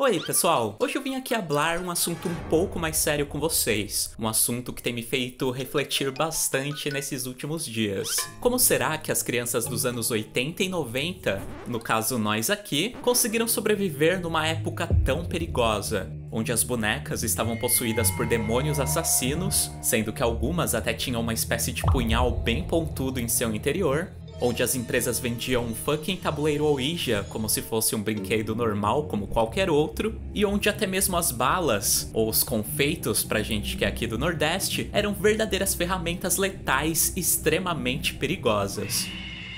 Oi pessoal, hoje eu vim aqui falar um assunto um pouco mais sério com vocês. Um assunto que tem me feito refletir bastante nesses últimos dias. Como será que as crianças dos anos 80 e 90, no caso nós aqui, conseguiram sobreviver numa época tão perigosa? Onde as bonecas estavam possuídas por demônios assassinos, sendo que algumas até tinham uma espécie de punhal bem pontudo em seu interior, onde as empresas vendiam um fucking tabuleiro Ouija como se fosse um brinquedo normal como qualquer outro, e onde até mesmo as balas, ou os confeitos pra gente que é aqui do Nordeste, eram verdadeiras ferramentas letais extremamente perigosas.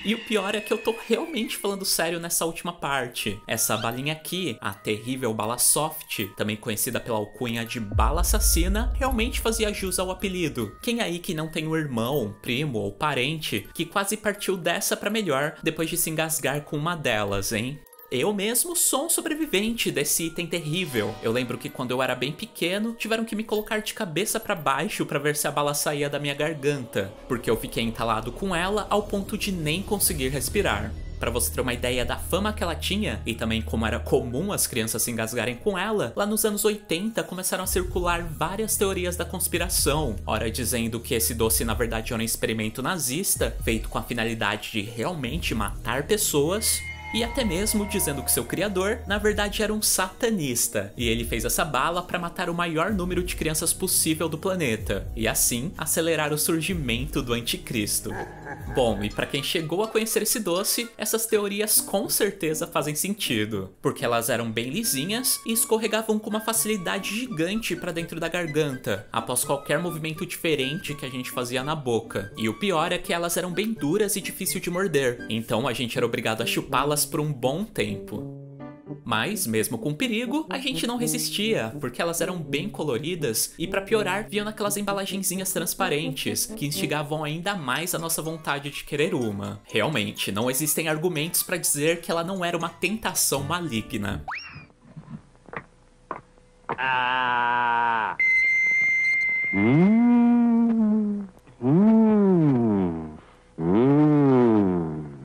E o pior é que eu tô realmente falando sério nessa última parte. Essa balinha aqui, a terrível bala soft, também conhecida pela alcunha de bala assassina, realmente fazia jus ao apelido. Quem aí que não tem um irmão, primo ou parente que quase partiu dessa pra melhor depois de se engasgar com uma delas, hein? Eu mesmo sou um sobrevivente desse item terrível. Eu lembro que quando eu era bem pequeno, tiveram que me colocar de cabeça pra baixo pra ver se a bala saía da minha garganta, porque eu fiquei entalado com ela ao ponto de nem conseguir respirar. Pra você ter uma ideia da fama que ela tinha, e também como era comum as crianças se engasgarem com ela, lá nos anos 80 começaram a circular várias teorias da conspiração, ora dizendo que esse doce na verdade era um experimento nazista, feito com a finalidade de realmente matar pessoas, e até mesmo dizendo que seu criador, na verdade, era um satanista, e ele fez essa bala para matar o maior número de crianças possível do planeta, e assim acelerar o surgimento do anticristo. Bom, e para quem chegou a conhecer esse doce, essas teorias com certeza fazem sentido, porque elas eram bem lisinhas e escorregavam com uma facilidade gigante para dentro da garganta, após qualquer movimento diferente que a gente fazia na boca. E o pior é que elas eram bem duras e difícil de morder, então a gente era obrigado a chupá-las por um bom tempo. Mas, mesmo com perigo, a gente não resistia, porque elas eram bem coloridas e, pra piorar, vinham naquelas embalagenzinhas transparentes, que instigavam ainda mais a nossa vontade de querer uma. Realmente, não existem argumentos pra dizer que ela não era uma tentação maligna.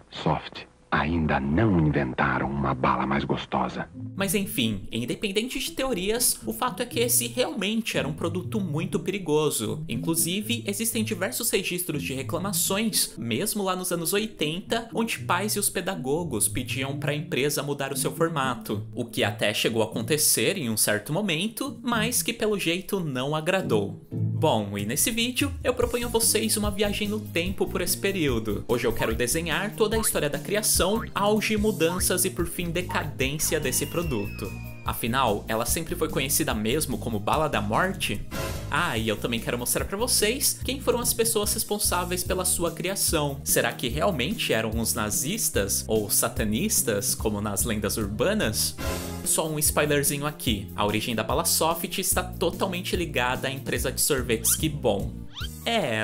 Soft. Ainda não inventaram uma bala mais gostosa. Mas enfim, independente de teorias, o fato é que esse realmente era um produto muito perigoso. Inclusive, existem diversos registros de reclamações, mesmo lá nos anos 80, onde pais e os pedagogos pediam para a empresa mudar o seu formato, o que até chegou a acontecer em um certo momento, mas que pelo jeito não agradou. Bom, e nesse vídeo eu proponho a vocês uma viagem no tempo por esse período. Hoje eu quero desenhar toda a história da criação, auge, mudanças e por fim decadência desse produto. Afinal, ela sempre foi conhecida mesmo como Bala da Morte? Ah, e eu também quero mostrar pra vocês quem foram as pessoas responsáveis pela sua criação. Será que realmente eram os nazistas ou satanistas, como nas lendas urbanas? Só um spoilerzinho aqui, a origem da Bala Soft está totalmente ligada à empresa de sorvetes Que Bom.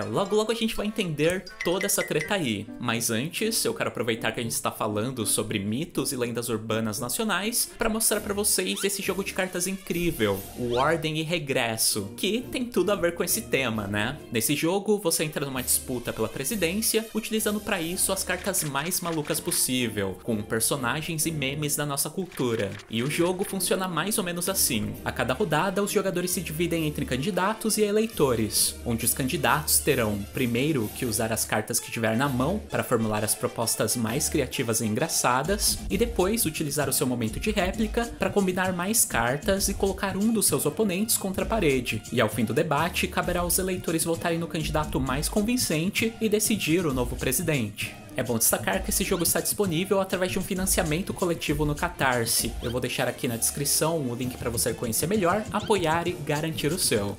Logo logo a gente vai entender toda essa treta aí. Mas antes, eu quero aproveitar que a gente está falando sobre mitos e lendas urbanas nacionais para mostrar para vocês esse jogo de cartas incrível, o Ordem e Regresso, que tem tudo a ver com esse tema, né? Nesse jogo, você entra numa disputa pela presidência, utilizando para isso as cartas mais malucas possível, com personagens e memes da nossa cultura. E o jogo funciona mais ou menos assim. A cada rodada, os jogadores se dividem entre candidatos e eleitores, onde os candidatos terão, primeiro, que usar as cartas que tiver na mão para formular as propostas mais criativas e engraçadas, e depois utilizar o seu momento de réplica para combinar mais cartas e colocar um dos seus oponentes contra a parede. E ao fim do debate, caberá aos eleitores votarem no candidato mais convincente e decidir o novo presidente. É bom destacar que esse jogo está disponível através de um financiamento coletivo no Catarse. Eu vou deixar aqui na descrição o link para você conhecer melhor, apoiar e garantir o seu.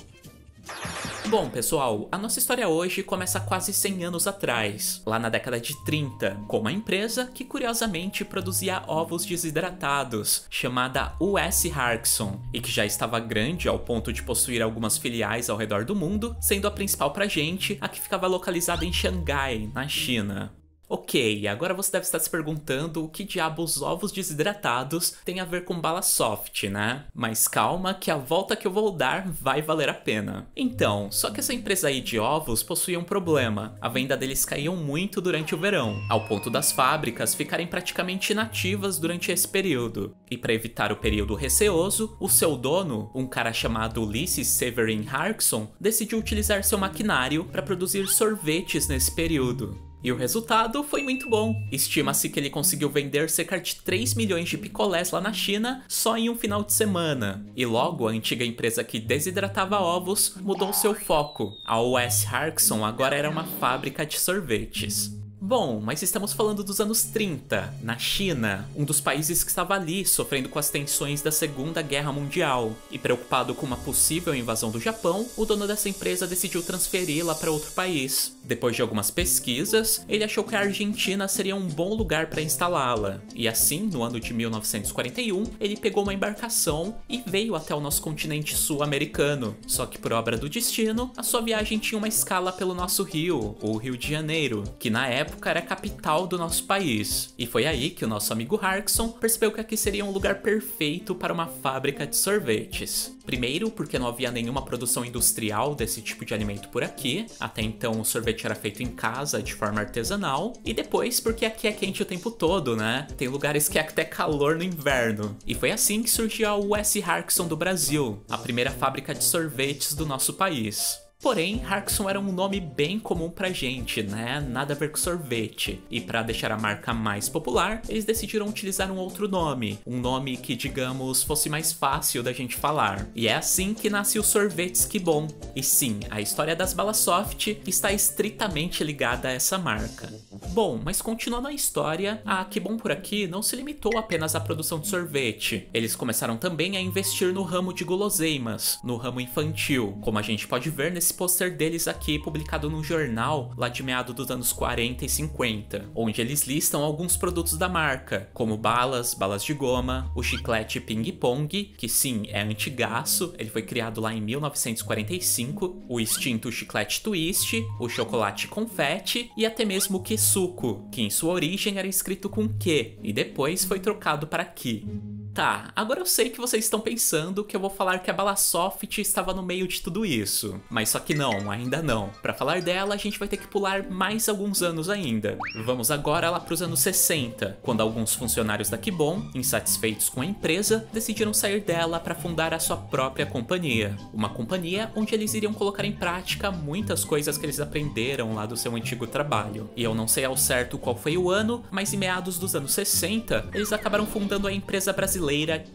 Bom, pessoal, a nossa história hoje começa quase 100 anos atrás, lá na década de 30, com uma empresa que curiosamente produzia ovos desidratados, chamada US Harkson, e que já estava grande ao ponto de possuir algumas filiais ao redor do mundo, sendo a principal pra gente a que ficava localizada em Xangai, na China. Ok, agora você deve estar se perguntando o que diabos ovos desidratados tem a ver com bala soft, né? Mas calma que a volta que eu vou dar vai valer a pena. Então, só que essa empresa aí de ovos possuía um problema. A venda deles caíam muito durante o verão, ao ponto das fábricas ficarem praticamente inativas durante esse período. E para evitar o período receoso, o seu dono, um cara chamado Ulysses Severin Harkson, decidiu utilizar seu maquinário para produzir sorvetes nesse período. E o resultado foi muito bom. Estima-se que ele conseguiu vender cerca de 3 milhões de picolés lá na China só em um final de semana. E logo a antiga empresa que desidratava ovos mudou seu foco. A O.S. Harkson agora era uma fábrica de sorvetes. Bom, mas estamos falando dos anos 30, na China, um dos países que estava ali sofrendo com as tensões da Segunda Guerra Mundial. E preocupado com uma possível invasão do Japão, o dono dessa empresa decidiu transferi-la para outro país. Depois de algumas pesquisas, ele achou que a Argentina seria um bom lugar para instalá-la. E assim, no ano de 1941, ele pegou uma embarcação e veio até o nosso continente sul-americano. Só que por obra do destino, a sua viagem tinha uma escala pelo nosso rio, o Rio de Janeiro, que na época era a capital do nosso país. E foi aí que o nosso amigo Harkson percebeu que aqui seria um lugar perfeito para uma fábrica de sorvetes. Primeiro, porque não havia nenhuma produção industrial desse tipo de alimento por aqui, até então o sorvete era feito em casa de forma artesanal, e depois porque aqui é quente o tempo todo, né? Tem lugares que é até calor no inverno. E foi assim que surgiu a U.S. Harkson do Brasil, a primeira fábrica de sorvetes do nosso país. Porém, Harkson era um nome bem comum pra gente, né? Nada a ver com sorvete. E para deixar a marca mais popular, eles decidiram utilizar um outro nome. Um nome que, digamos, fosse mais fácil da gente falar. E é assim que nasce o Sorvetes Que Bom. E sim, a história das balas soft está estritamente ligada a essa marca. Bom, mas continuando a história, a Que Bom por aqui não se limitou apenas à produção de sorvete. Eles começaram também a investir no ramo de guloseimas, no ramo infantil, como a gente pode ver nesse pôster deles aqui, publicado num jornal lá de meados dos anos 40 e 50, onde eles listam alguns produtos da marca, como balas de goma, o chiclete Ping Pong, que sim, é antigaço, ele foi criado lá em 1945, o extinto chiclete Twist, o chocolate confete e até mesmo o Kesuko, que em sua origem era escrito com Q e depois foi trocado para Ki. Tá, agora eu sei que vocês estão pensando que eu vou falar que a bala soft estava no meio de tudo isso, mas só que não, ainda não. Para falar dela, a gente vai ter que pular mais alguns anos ainda. Vamos agora lá para os anos 60, quando alguns funcionários da Que Bom, insatisfeitos com a empresa, decidiram sair dela para fundar a sua própria companhia. Uma companhia onde eles iriam colocar em prática muitas coisas que eles aprenderam lá do seu antigo trabalho. E eu não sei ao certo qual foi o ano, mas em meados dos anos 60, eles acabaram fundando a empresa brasileira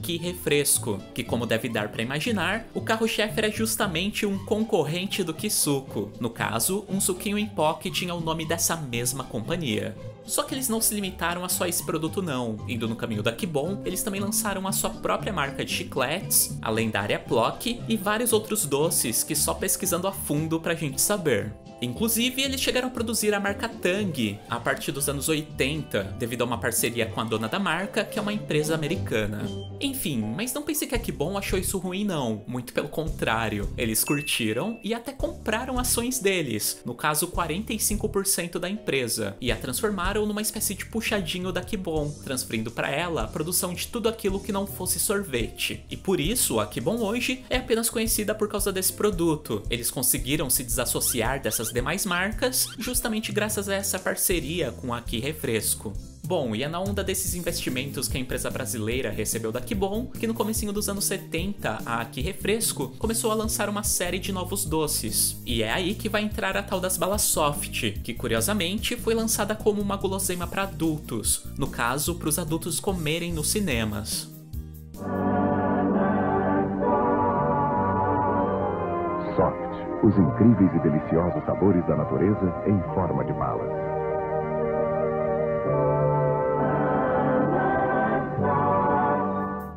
Que Refresco, que como deve dar para imaginar, o carro-chefe era justamente um concorrente do Kesuko. No caso, um suquinho em pó que tinha o nome dessa mesma companhia. Só que eles não se limitaram a só esse produto não. Indo no caminho da Que Bom, eles também lançaram a sua própria marca de chicletes, a lendária Plock e vários outros doces que só pesquisando a fundo pra gente saber. Inclusive, eles chegaram a produzir a marca Tang a partir dos anos 80, devido a uma parceria com a dona da marca, que é uma empresa americana. Enfim, mas não pense que a Que Bom achou isso ruim não, muito pelo contrário. Eles curtiram e até compraram ações deles, no caso 45% da empresa, e a transformaram numa espécie de puxadinho da Que Bom, transferindo para ela a produção de tudo aquilo que não fosse sorvete. E por isso, a Que Bom hoje é apenas conhecida por causa desse produto. Eles conseguiram se desassociar dessas demais marcas justamente graças a essa parceria com a Que Refresco. Bom, e é na onda desses investimentos que a empresa brasileira recebeu da Que Bom que no comecinho dos anos 70 a Que Refresco começou a lançar uma série de novos doces. E é aí que vai entrar a tal das balas soft, que curiosamente foi lançada como uma guloseima para adultos, no caso para os adultos comerem nos cinemas. Soft, os incríveis e deliciosos sabores da natureza em forma de balas.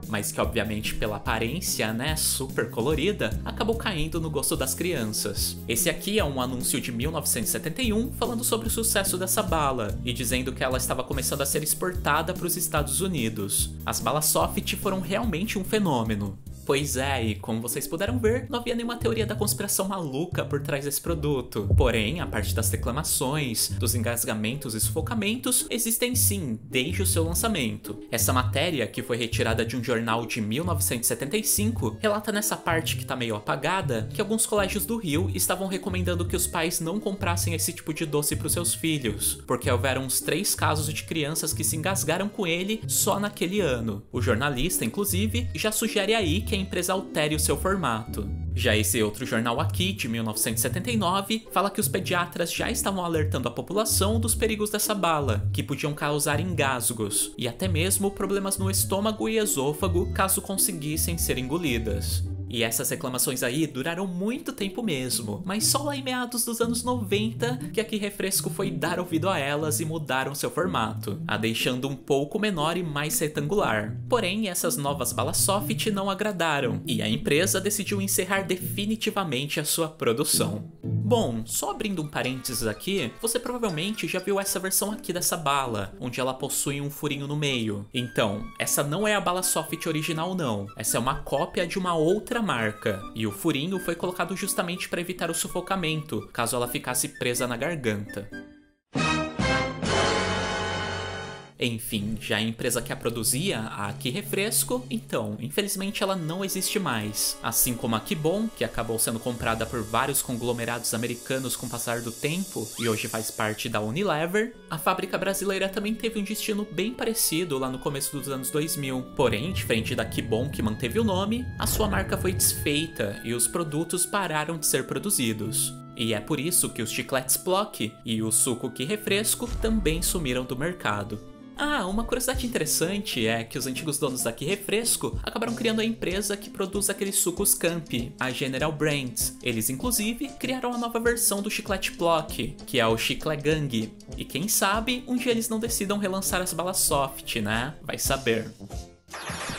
Mas que obviamente pela aparência, né, super colorida, acabou caindo no gosto das crianças. Esse aqui é um anúncio de 1971 falando sobre o sucesso dessa bala e dizendo que ela estava começando a ser exportada para os Estados Unidos. As balas soft foram realmente um fenômeno. Pois é, e como vocês puderam ver, não havia nenhuma teoria da conspiração maluca por trás desse produto. Porém, a parte das reclamações, dos engasgamentos e sufocamentos existem sim, desde o seu lançamento. Essa matéria, que foi retirada de um jornal de 1975, relata nessa parte que tá meio apagada, que alguns colégios do Rio estavam recomendando que os pais não comprassem esse tipo de doce para os seus filhos, porque houveram uns 3 casos de crianças que se engasgaram com ele só naquele ano. O jornalista, inclusive, já sugere aí que a empresa altere o seu formato. Já esse outro jornal aqui, de 1979, fala que os pediatras já estavam alertando a população dos perigos dessa bala, que podiam causar engasgos, e até mesmo problemas no estômago e esôfago caso conseguissem ser engolidas. E essas reclamações aí duraram muito tempo mesmo, mas só lá em meados dos anos 90 que a Que Refresco foi dar ouvido a elas e mudaram seu formato, a deixando um pouco menor e mais retangular. Porém, essas novas balas soft não agradaram, e a empresa decidiu encerrar definitivamente a sua produção. Bom, só abrindo um parênteses aqui, você provavelmente já viu essa versão aqui dessa bala, onde ela possui um furinho no meio. Então, essa não é a bala soft original não, essa é uma cópia de uma outra marca, e o furinho foi colocado justamente para evitar o sufocamento, caso ela ficasse presa na garganta. Enfim, já a empresa que a produzia, a Que Refresco, então, infelizmente ela não existe mais. Assim como a Que Bom, que acabou sendo comprada por vários conglomerados americanos com o passar do tempo e hoje faz parte da Unilever, a fábrica brasileira também teve um destino bem parecido lá no começo dos anos 2000. Porém, diferente da Que Bom, que manteve o nome, a sua marca foi desfeita e os produtos pararam de ser produzidos. E é por isso que os chicletes Plock e o suco Que Refresco também sumiram do mercado. Ah, uma curiosidade interessante é que os antigos donos da Que Refresco acabaram criando a empresa que produz aqueles sucos Camp, a General Brands. Eles, inclusive, criaram a nova versão do chiclete Plock, que é o Chicle Gang. E quem sabe, um dia eles não decidam relançar as balas soft, né? Vai saber.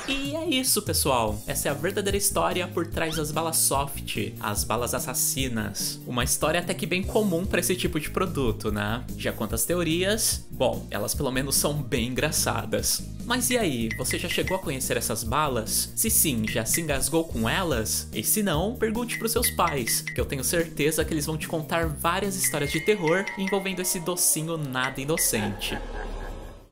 E é isso, pessoal. Essa é a verdadeira história por trás das balas soft, as balas assassinas. Uma história até que bem comum para esse tipo de produto, né? Já quanto às teorias, bom, elas pelo menos são bem engraçadas. Mas e aí, você já chegou a conhecer essas balas? Se sim, já se engasgou com elas? E se não, pergunte pros seus pais, que eu tenho certeza que eles vão te contar várias histórias de terror envolvendo esse docinho nada inocente.